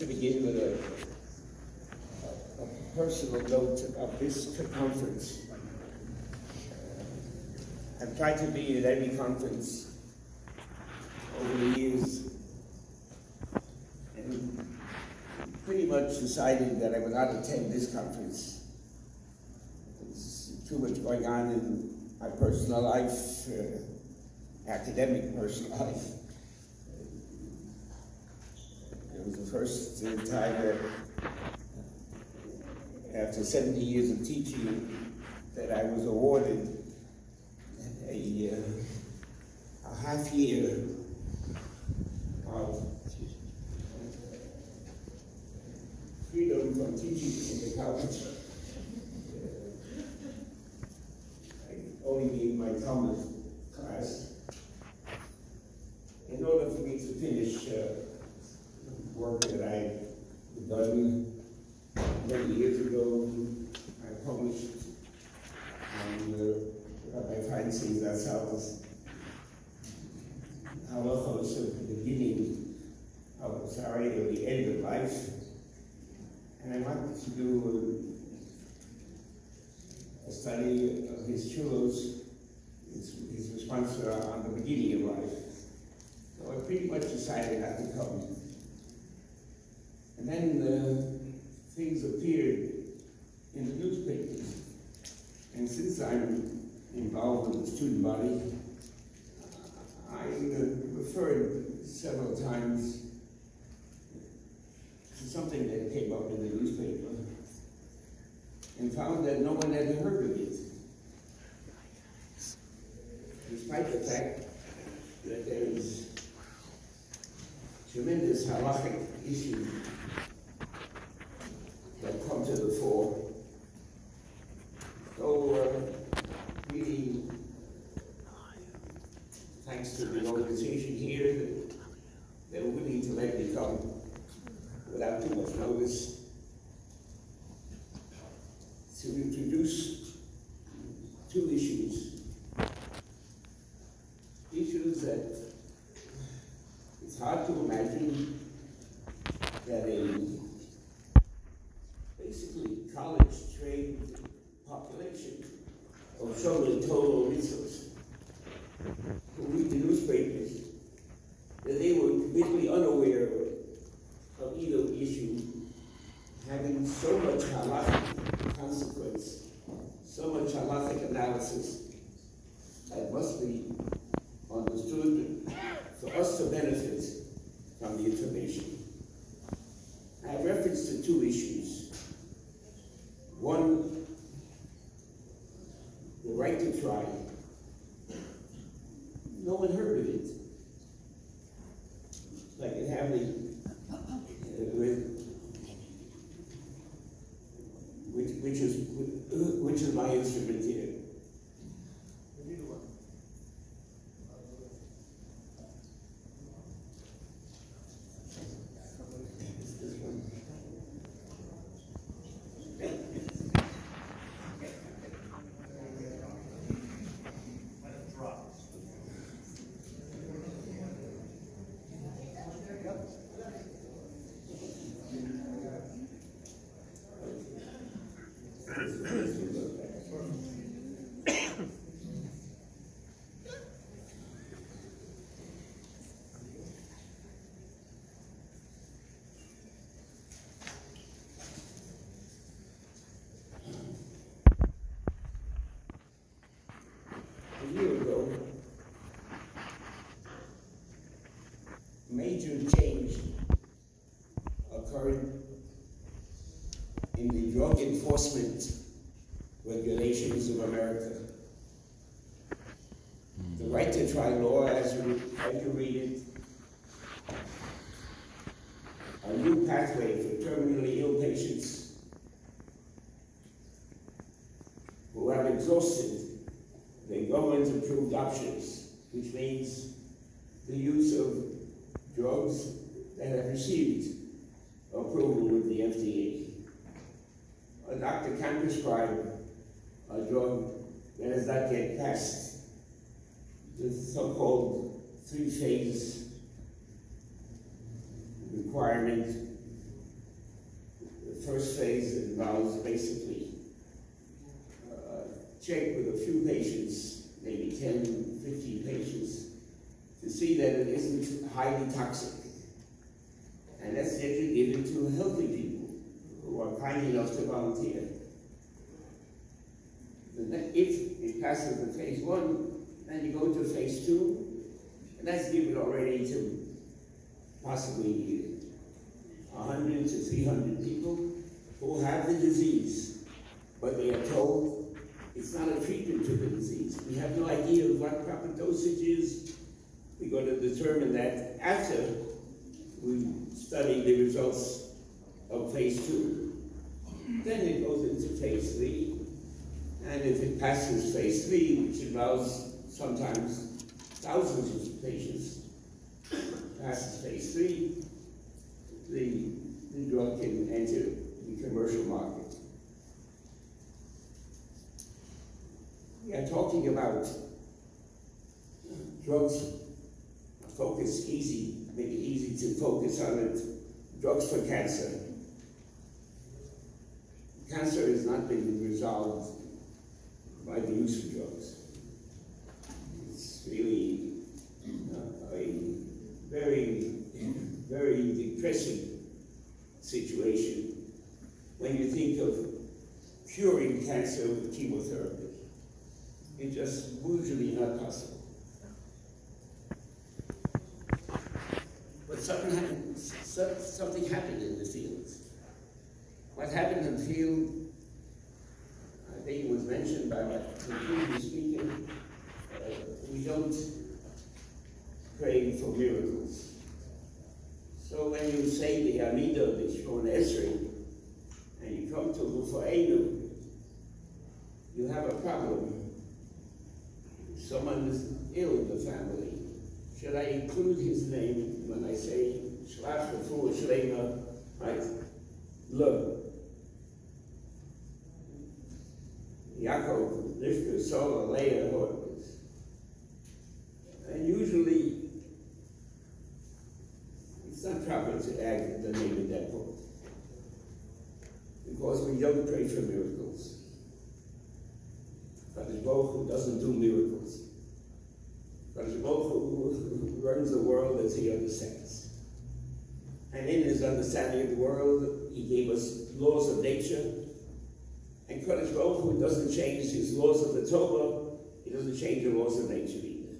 begin with a personal note of this conference. I've tried to be at every conference over the years, and pretty much decided that I would not attend this conference. There's too much going on in my personal life, academic personal life. It was the first time that, after 70 years of teaching, that I was awarded a half year of freedom from teaching in the college. I only gave my Talmud class in order for me to finish work that I'd done many years ago. I published on Rabbi Feinstein's ourselves halachos of the beginning of the end of life. And I wanted to do a study of his shulos, his response on the beginning of life. So I pretty much decided not to come. And then things appeared in the newspapers. And since I'm involved with the student body, I referred several times to something that came up in the newspaper and found that no one had heard of it. Despite the fact that there is tremendous halachic issues that come to the fore. So, really, thanks to the organization here, they were willing to let me come without too much notice to introduce two issues. Issues that it's hard to imagine that a basically college-trained population of children total resource who read the newspapers, that they were completely unaware of either issue having so much halachic consequence, so much halachic analysis that must be understood for us to benefit from the information. I have reference to two issues. One, the right to try. No one heard of it. Like in Hamley, which is my instrument here. Major change occurred in the drug enforcement regulations of America. The right to try law, as you read it, a new pathway for terminally ill patients who have exhausted the government-approved options, which means the use of drugs that have received approval with the FDA. A doctor can prescribe a drug that has not yet passed the so-called three-phase requirement phase involves basically check with a few patients, maybe 10, 15 patients, to see that it isn't highly toxic. And that's usually given to healthy people who are kind enough to volunteer. If it passes the phase 1, then you go to phase 2, and that's given already to possibly 100 to 300 people who have the disease, but they are told it's not a treatment to the disease. We have no idea of what proper dosage is. We're going to determine that after we study the results of phase 2. Then it goes into phase 3, and if it passes phase 3, which involves sometimes thousands of patients, passes phase 3, the drug can enter the commercial market. We are talking about drugs, focus easy, make it easy to focus on it, drugs for cancer. Cancer has not been resolved by the use of drugs. It's really a very, very depressing situation when you think of curing cancer with chemotherapy. It's just usually not possible. But something happened in the field. What happened in the field, I think it was mentioned by the previous speaker, we don't pray for miracles. So when you say the Amidah, the Shmon Esrei, and you come to w019, you have a problem. Someone is ill in the family. Should I include his name when I say Shlach Refuah Shlema, right? Look. Yaakov, Rivka, Sola, Leah, who it was. And usually, it's not proper to add the name of that book, because we don't pray for miracles. Kadosh Baruch Hu doesn't do miracles. Kadosh Baruch Hu runs the world as he understands. And in his understanding of the world, he gave us laws of nature. And Kadosh Baruch Hu doesn't change his laws of the Torah, he doesn't change the laws of nature either.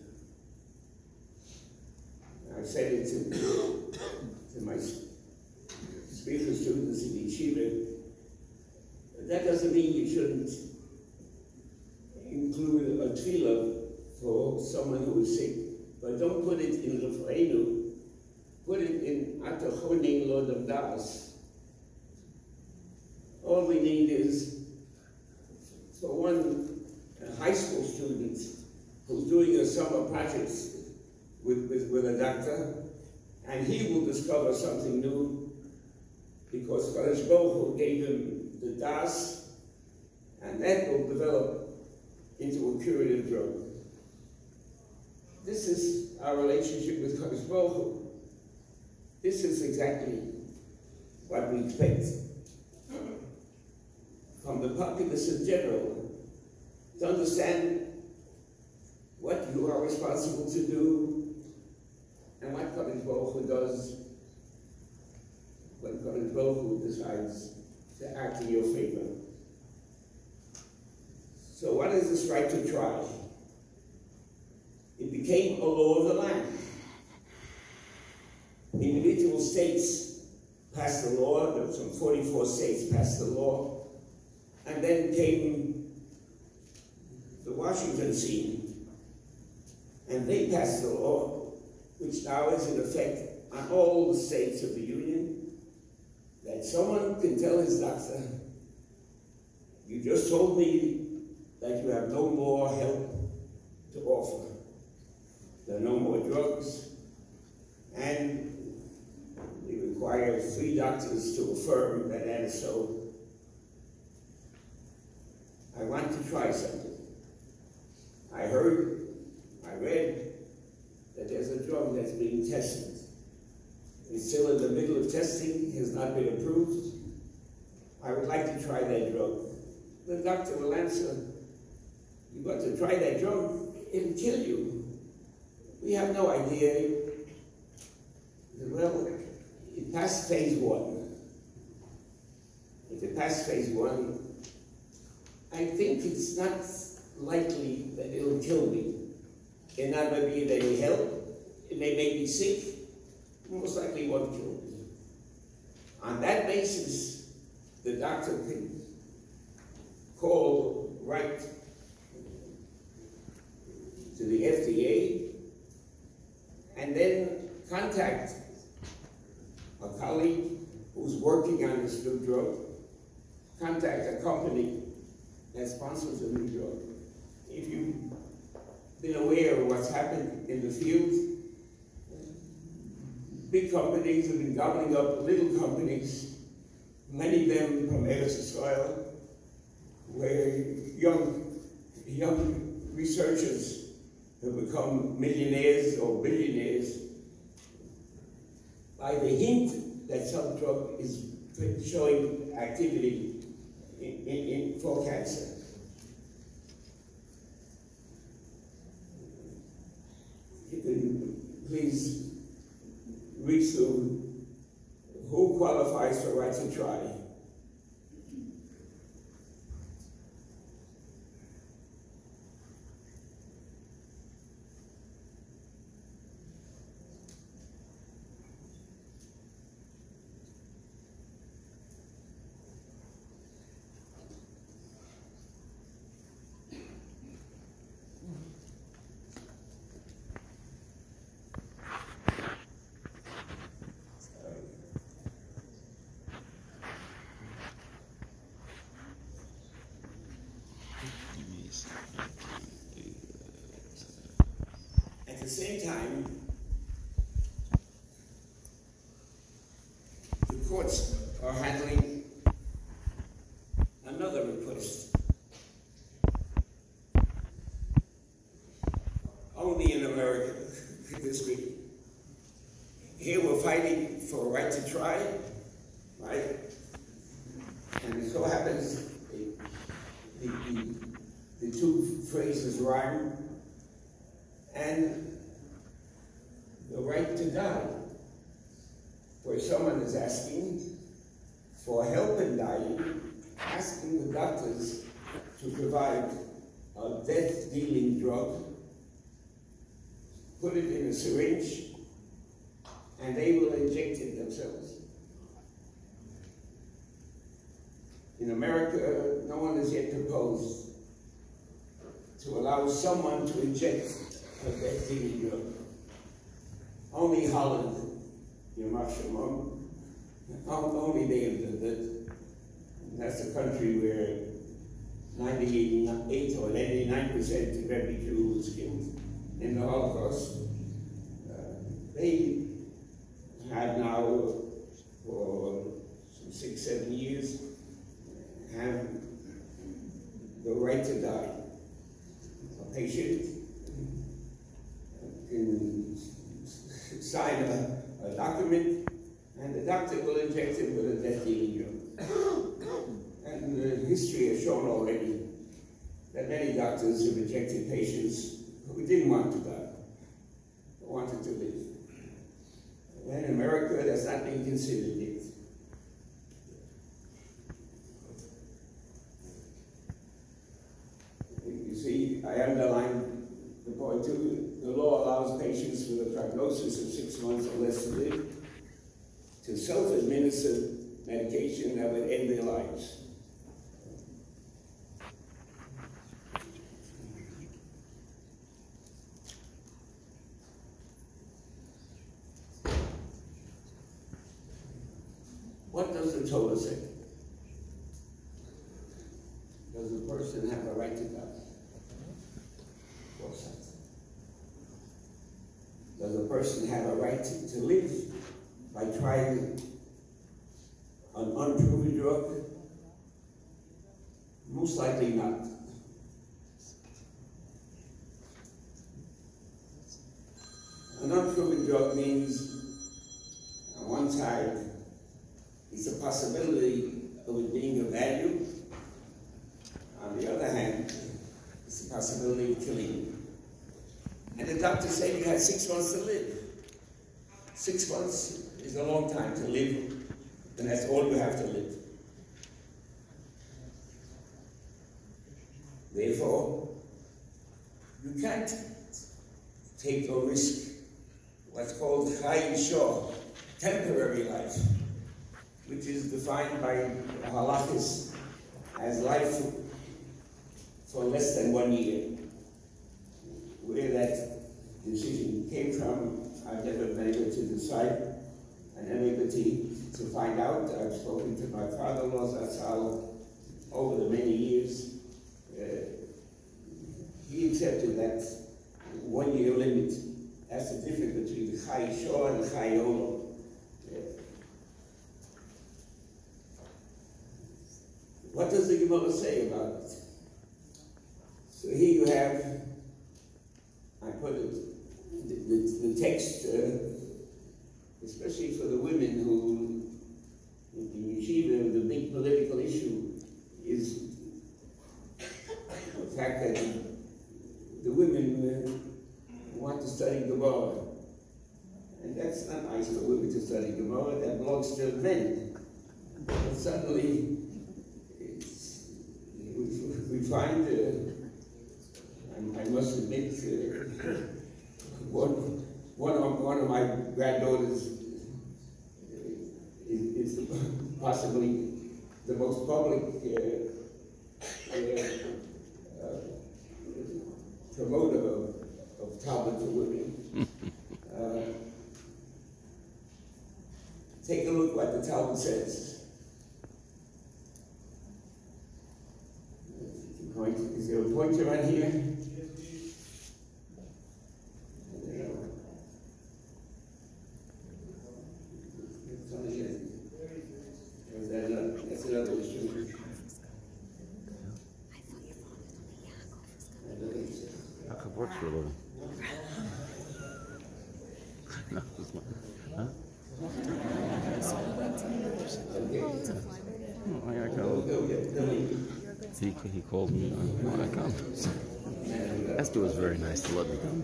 I've said it to my speaker students in the yeshiva. That doesn't mean you shouldn't include a tefillah for someone who is sick, but don't put it in w019, put it in Atachonin Lord of Das. All we need is for one high school student who's doing a summer project with a doctor, and he will discover something new because Kadosh Baruch Hu gave him the Das, and that will develop into a curative drug. This is our relationship with Kadosh Baruch Hu. This is exactly what we expect from the populace in general, to understand what you are responsible to do and what Kadosh Baruch Hu does when Kadosh Baruch Hu decides to act in your favor. So what is this right to try? It became a law of the land. Individual states passed the law, there were some 44 states passed the law, and then came the Washington scene, and they passed the law, which now is in effect on all the states of the Union, that someone can tell his doctor, you just told me that you have no more help to offer. There are no more drugs, and we require 3 doctors to affirm that that is so. I want to try something. I read that there's a drug that's being tested. It's still in the middle of testing, has not been approved, I would like to try that drug. The doctor will answer, you got to try that drug, it'll kill you. We have no idea. Well, it passed phase 1. If it passed phase 1, I think it's not likely that it'll kill me. It not may be of any help. It may make me sick. Most likely won't kill me. On that basis, the doctor can call right to the FDA and then contact a colleague who's working on this new drug, contact a company that sponsors a new drug. If you've been aware of what's happened in the field, big companies have been gobbling up little companies, many of them from Eretz Israel, where young researchers have become millionaires or billionaires by the hint that some drug is showing activity for cancer. You can please read through who qualifies for right to try. At the same time, the courts are handling another request. Only in America this week. Here we're fighting for a right to try, right? And it so happens the two phrases rhyme. And the right to die, where someone is asking for help in dying, asking the doctors to provide a death-dealing drug, put it in a syringe, and they will inject it themselves. In America, no one has yet proposed to allow someone to inject a death-dealing drug. Only Holland, only they have done that. That's a country where 98 or 99% of every Jew was killed in the Holocaust. They have now, for some 6-7 years, have the right to die. A patient can sign a document, and the doctor will inject him with a death-dealing drug. And history has shown already that many doctors have injected patients who didn't want to die, who wanted to live. And in America, that's not being considered yet. You see, I underlined the point too. The law allows patients with a prognosis of 6 months or less to live to self-administer medication that would end their lives. What does the Torah say? Does a person have a right to die? Of course not. Does a person have a right to live by trying an unproven drug? Most likely not. An unproven drug means, on one side, it's a possibility of it being of value. On the other hand, it's the possibility of killing you. And the doctor said you had 6 months to live. 6 months is a long time to live, and that's all you have to live. Therefore, you can't take or risk what's called chai shor, temporary life, which is defined by halachas as life for less than 1 year. Where that decision came from, I've never been able to decide, and I'm able to find out. I've spoken to my father-in-law, Zatzal, over the many years. He accepted that 1 year limit. That's the difference between the chai shor and the chai olam. What does the Gemara say about it? So here you have, I put it, the text, especially for the women who, in yeshiva, the big political issue is the fact that the women want to study Gemara. And that's not nice for women to study Gemara, that belongs to men. But suddenly, we find, I must admit, one of my granddaughters is possibly the most public promoter of Talmud for women. Take a look what the Talmud says. Is there a pointer on here? That's another issue. Jacob works for a living. No, this one. Huh? Oh, I come. He called me when I come. Esther was very nice to let me come.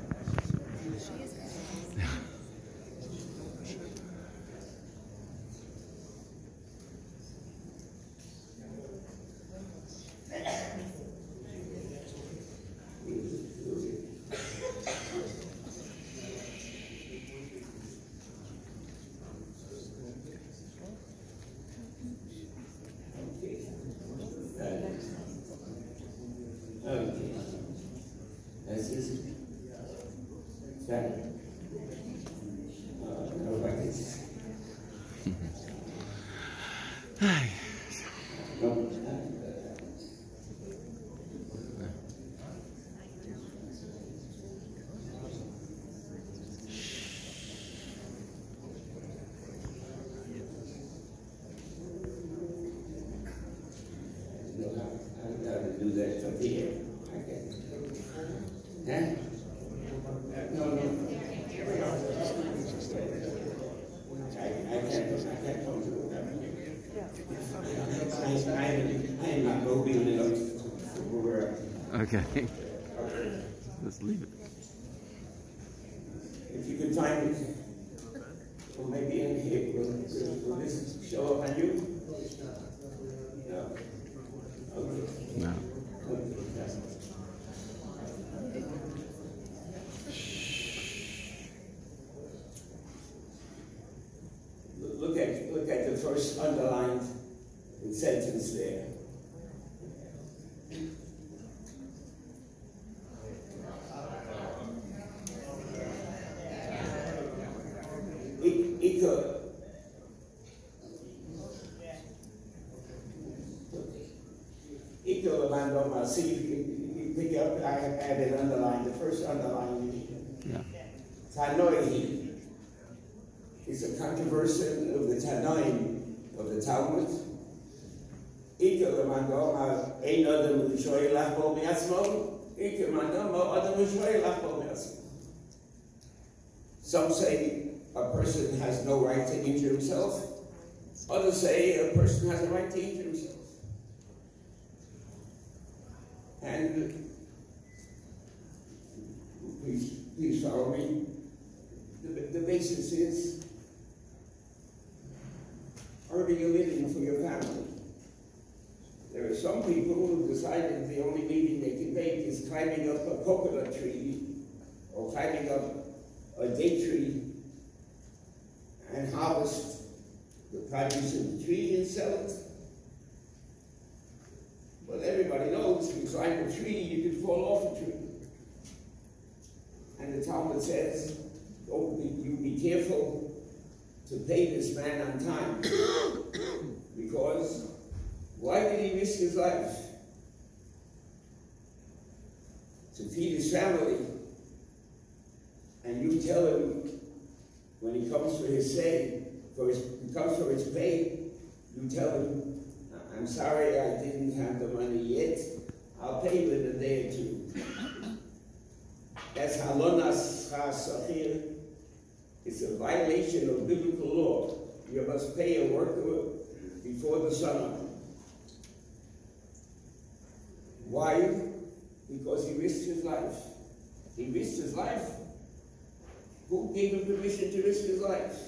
Okay. Let's leave it. If you could find it, or maybe in here, will this show up on you? No. Okay. No. Look at the first underlined sentence there. See, you pick up, I added underline, the first underline. Yeah. Tanoihi is a controversy of the Tanoim of the Talmud. Some say a person has no right to injure himself. Others say a person has a right to injure himself. And please follow me. The basis is earning a living for your family. There are some people who decided the only living they can make is climbing up a coconut tree or climbing up a date tree and harvest the produce of the tree and sell it. But everybody knows if you climb a tree, you can fall off a tree. And the Talmud says, oh, you be careful to pay this man on time. Because why did he risk his life? To feed his family. And you tell him when he comes for his pay, you tell him, I'm sorry I didn't have the money yet. I'll pay you in a day or two. That's halonas chasachir. It's a violation of biblical law. You must pay a worker before the sun up. Why? Because he risked his life. He risked his life. Who gave him permission to risk his life?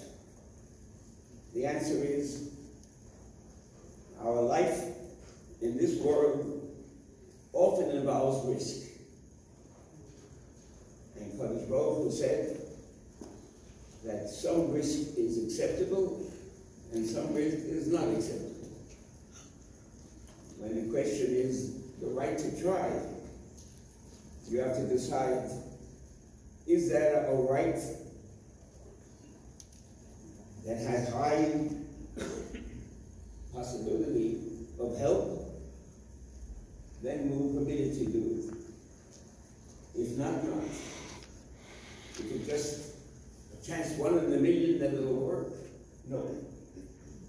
The answer is, our life in this world often involves risk. And Kadosh Baruch Hu said that some risk is acceptable and some risk is not acceptable. When the question is the right to try, you have to decide, is that a right that has high possibility of help? Then we're permitted to do it. If not, not. If it's just a chance 1 in a million that it'll work, no.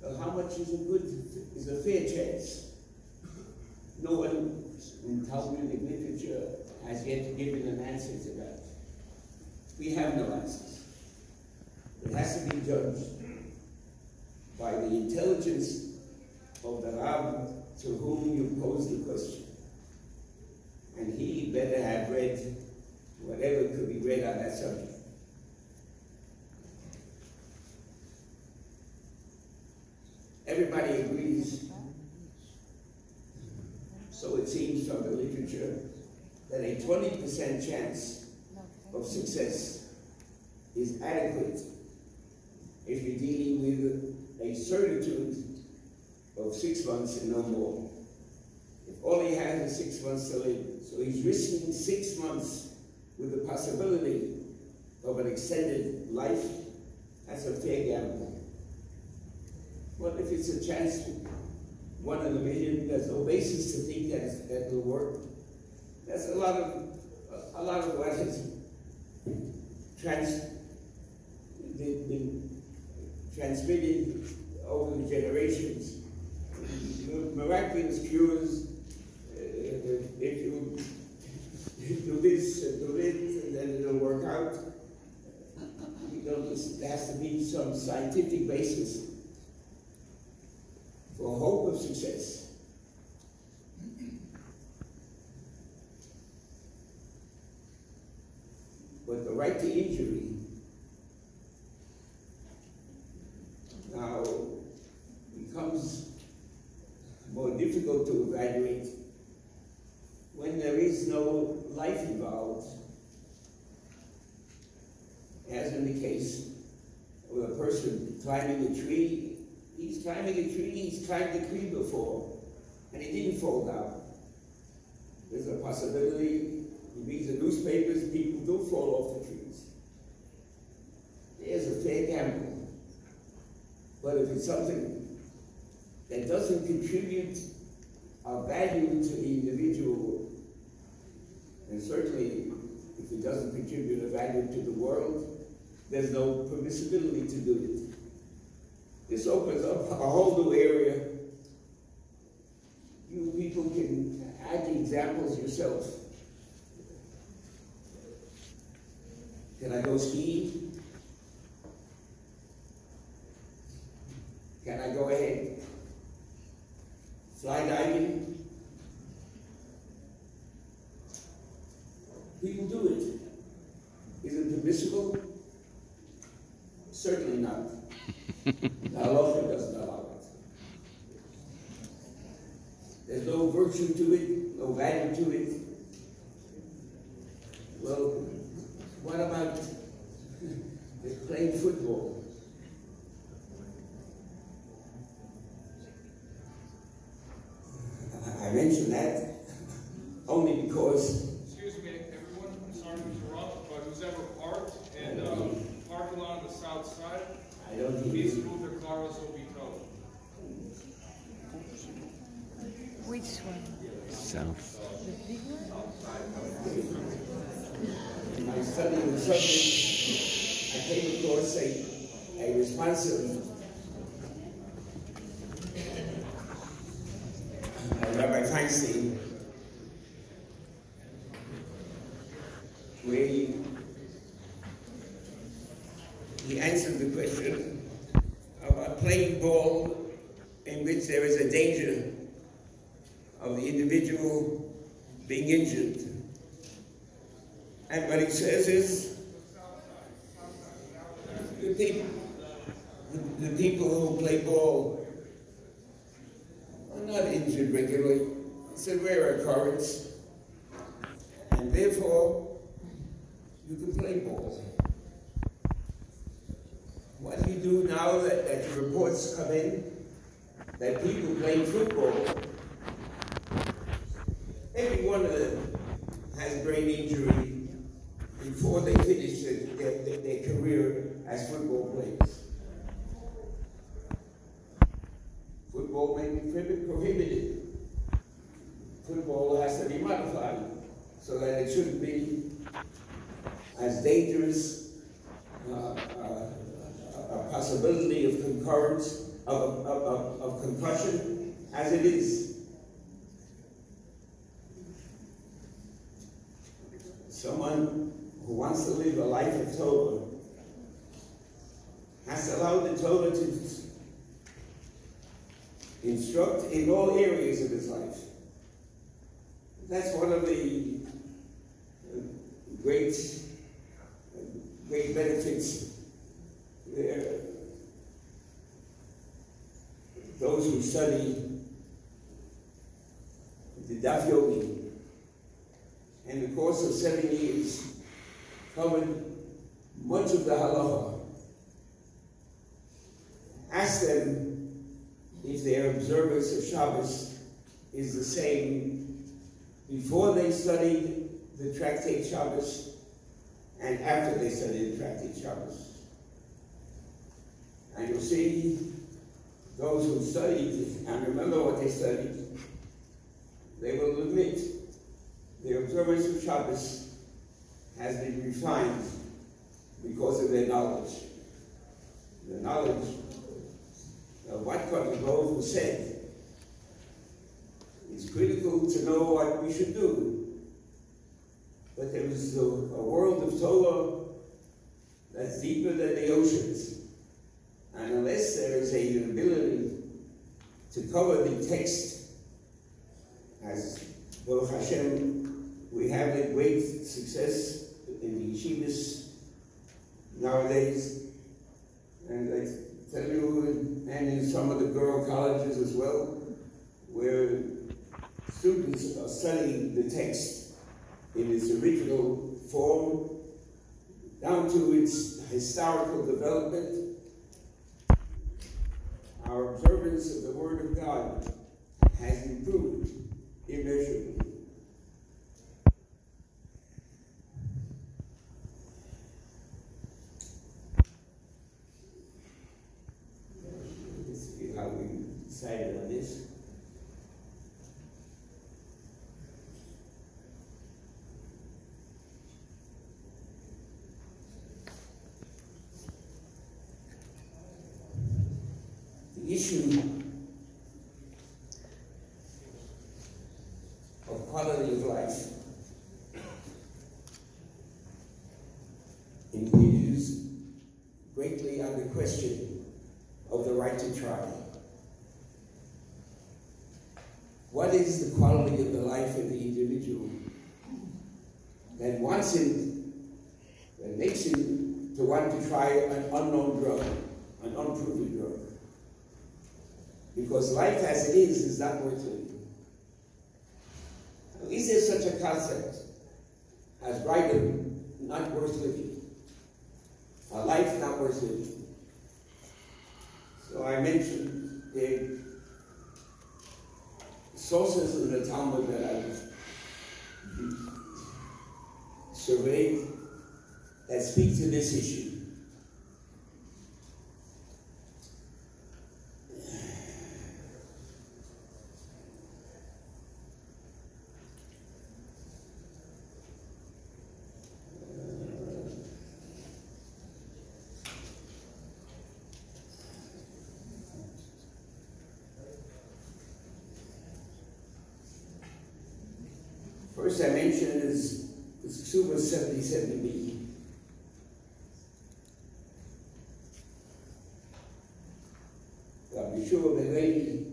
Well, how much is a fair chance? No one in Talmudic literature has yet given an answer to that. We have no answers. It has to be judged by the intelligence of the Rabbi to whom you pose the question. And he better have read whatever could be read on that subject. Everybody agrees, so it seems from the literature, that a 20% chance of success is adequate if you're dealing with a certitude of 6 months and no more. If all he has is 6 months to live, so he's risking 6 months with the possibility of an extended life, that's a fair gamble. But if it's a chance, 1 in a million, there's no basis to think that will work. That's a lot of what has been transmitted over the generations. Miraculous cures, if you do this, do it, and then it'll work out. There has to be some scientific basis for hope of success. But the right to injury now becomes more difficult to evaluate when there is no life involved, as in the case of a person climbing a tree. He's climbing a tree, he's climbed a tree before, and he didn't fall down. There's a possibility, he reads the newspapers, people do fall off the trees. There's a fair gamble. But if it's something that doesn't contribute a value to the individual, and certainly if it doesn't contribute a value to the world, there's no permissibility to do it. This opens up a whole new area. You people can add the examples yourself. Can I go skiing? Can I go ahead Certainly not. The halacha doesn't allow it. There's no virtue to it, no value to it. Well, what about playing football? I mention that only because... Excuse me, everyone, I'm sorry to interrupt, but who's ever parked and parking lot on the south side, please move their cars will be towed. Which one? South. The big one? I studied the subject. I came across a responsive Rabbi Feinstein, where he answered the question about playing ball in which there is a danger of the individual being injured. And what he says is, the people who play ball are not injured regularly. It's a rare occurrence. And therefore, you can play ball. What do you do now that the reports come in that people playing football, every one of them has brain injury before they finish their career as football players. Football may be prohibited. Football has to be modified so that it shouldn't be as dangerous a possibility of concurrence, of concussion as it is. Someone who wants to live a life of Torah has to allow the Torah to instruct in all areas of his life. That's one of the great benefits there. Those who study the Daf Yomi in the course of 7 years covered much of the halacha. Ask them if their observance of Shabbos is the same before they studied the tractate Shabbos and after they studied the tractate Shabbos. And you'll see those who studied and remember what they studied, they will admit their observance of Shabbos has been refined because of their knowledge. The knowledge of what Kohen Gadol said is critical to know what we should do. But there is a world of Torah that's deeper than the oceans. And unless there is an ability to cover the text, as Baruch Hashem, we have a great success in the yeshivas nowadays, and I tell you, and in some of the girl colleges as well, where students are studying the text in its original form, down to its historical development. Our observance of the Word of God has improved immeasurably. Let's see how we decided on this. The issue of quality of life hinges greatly on the question of the right to try. What is the quality of the life of the individual that wants it, that makes him to want to try an unknown drug, an unproven drug. Because life as it is not worth living. At least there's such a concept as writing, not worth living. A life not worth living. So I mentioned the sources in the Talmud that I've surveyed that speak to this issue. First I mentioned is Ksuba 77b. Rabbi w019,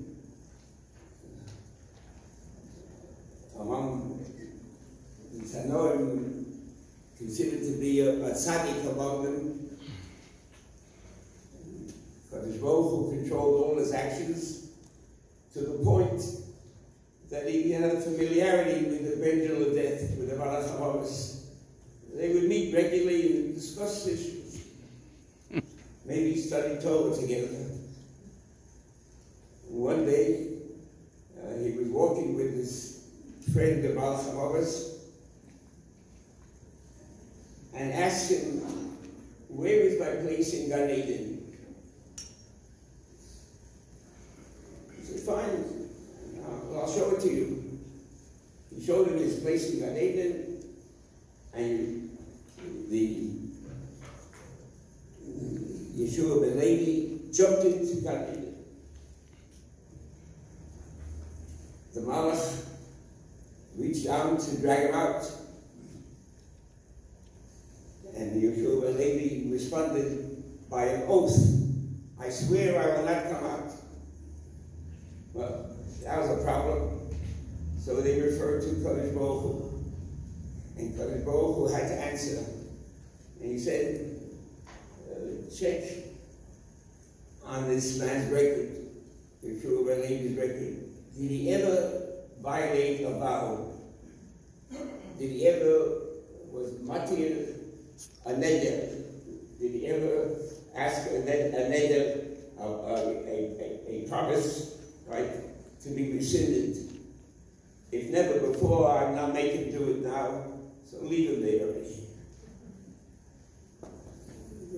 among the Tanoim, considered to be a tzaddik among them, Kadosh Baruch Hu controlled all his actions to the point that he had a familiarity with the angel of death, with the Malach HaMavis. They would meet regularly and discuss issues. Maybe study Torah together. One day, he was walking with his friend, the Malach HaMavis, and asked him, "Where is my place in Gan Eden?" He said, "Fine. I'll show it to you." He showed him his place in Gan Eden, and the Yeshua ben Levi jumped into Gan Eden. The Malach reached down to drag him out, and Yeshua ben Levi responded by an oath, "I swear I will not come out." Well, that was a problem. So they referred to Kadosh Baruch Hu. And Kadosh Baruch Hu had to answer. And he said, check on this man's record, Yeshua ben Levi's record. Did he ever violate a vow? Did he ever, was matir a neder? Did he ever ask a neder, a promise, right, to be rescinded? If never before, I'm not making him do it now, so leave him there.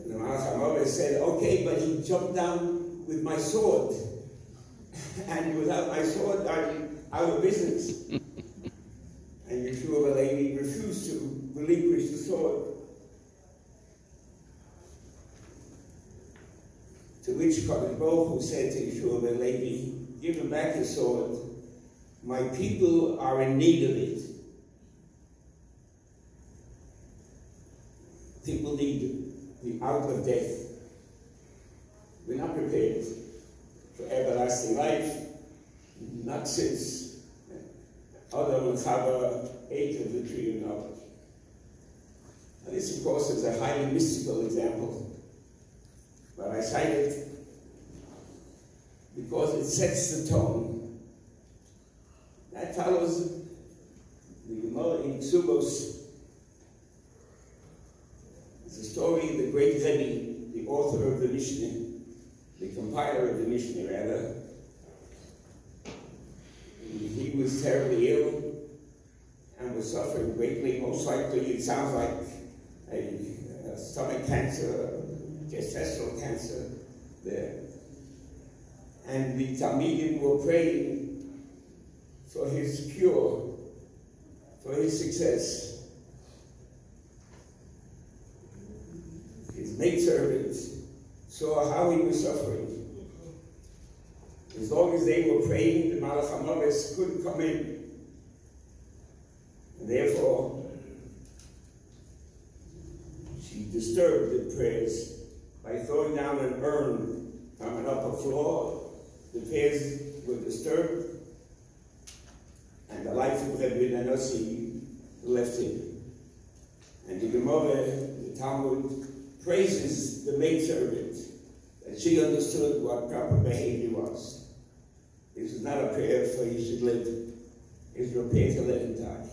The Malach HaMavis said, "Okay, but he jumped down with my sword, and without my sword, I'm out of business." And Yeshua ben Levi refused to relinquish the sword. To which Kadosh Baruch Hu said to Yeshua ben Levi, "Give him back his sword. My people are in need of it." People need the out of death. We're not prepared for everlasting life, not since Adam and Chava ate of the tree of knowledge. And this, of course, is a highly mystical example, but I cite it because it sets the tone. That follows the Gemara in Ksubos. It's the story of the great Rabbi, the author of the Mishnah, the compiler of the Mishnah, rather. He was terribly ill and was suffering greatly. Most likely, it sounds like a stomach cancer, intestinal cancer there. And the Talmidim were praying for his cure, for his success. His maidservants saw how he was suffering. As long as they were praying, the Malach HaMavis couldn't come in. And therefore, she disturbed the prayers by throwing down an urn from an upper floor. The prayers were disturbed, and the life of Rabbi Nanossi left him. And the Gemara, the Talmud, praises the maidservant, that she understood what proper behavior was. This is not a prayer for you should live. It's a prayer to let him die.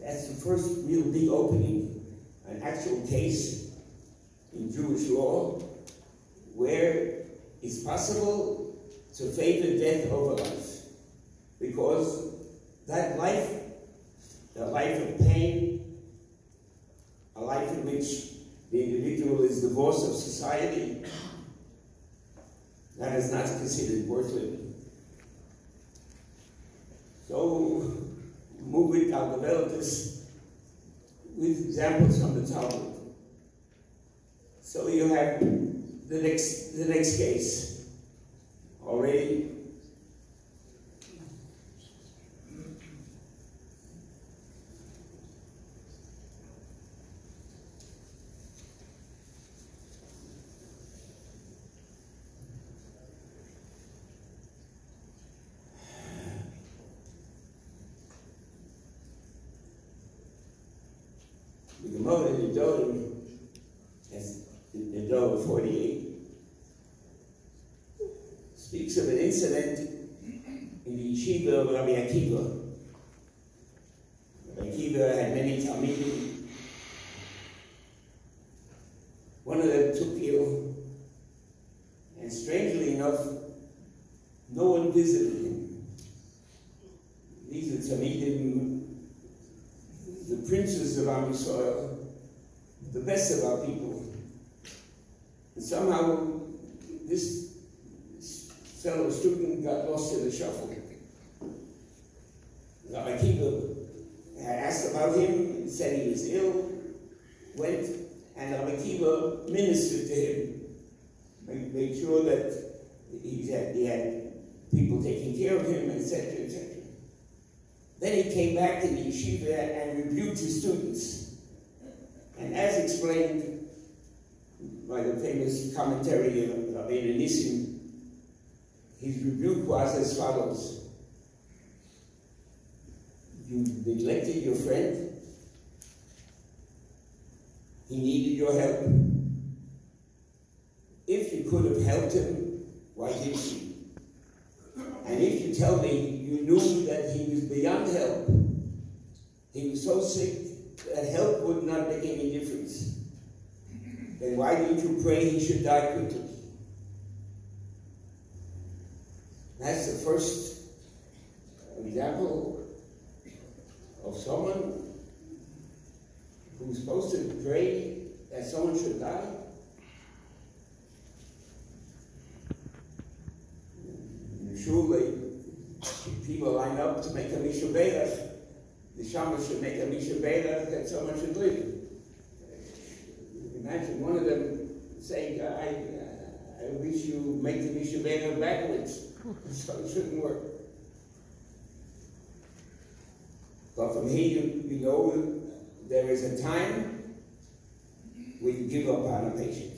That's the first real big opening, an actual case in Jewish law where it's possible to favor death over life. Because that life, a life of pain, a life in which the individual is divorced of society, that is not considered worth living. So, move it, I'll develop this with examples from the Talmud. So you have the next case already. The Gemara in the Torah 48 speaks of an incident in the yeshiva of Rabbi Akiva. Rabbi Akiva had many talmidim. One of them took ill, and strangely enough, no one visited him. These are talmidim, the princes of our soil, the best of our people. And somehow, this fellow student got lost in the shuffle. Rabbi Akiva had asked about him, said he was ill, went, and Rabbi Akiva ministered to him, made sure that he had people taking care of him, etc., etc. Then he came back to the yeshiva and rebuked his students. And as explained by the famous commentary of Rabbi Nissim, his rebuke was as follows: you neglected your friend, he needed your help. If you could have helped him, why didn't you? And if you tell me you knew that he was beyond help, he was so sick that help would not make any difference, then why didn't you pray he should die quickly? That's the first example of someone who's supposed to pray that someone should die. In the shul, people line up to make a Misha Beirach. The Shammah should make a Misha Beirach that someone should live. Imagine one of them saying, I wish you make the Misha Beirach backwards. So it shouldn't work. But from here, you know, there is a time when you give up on a patient.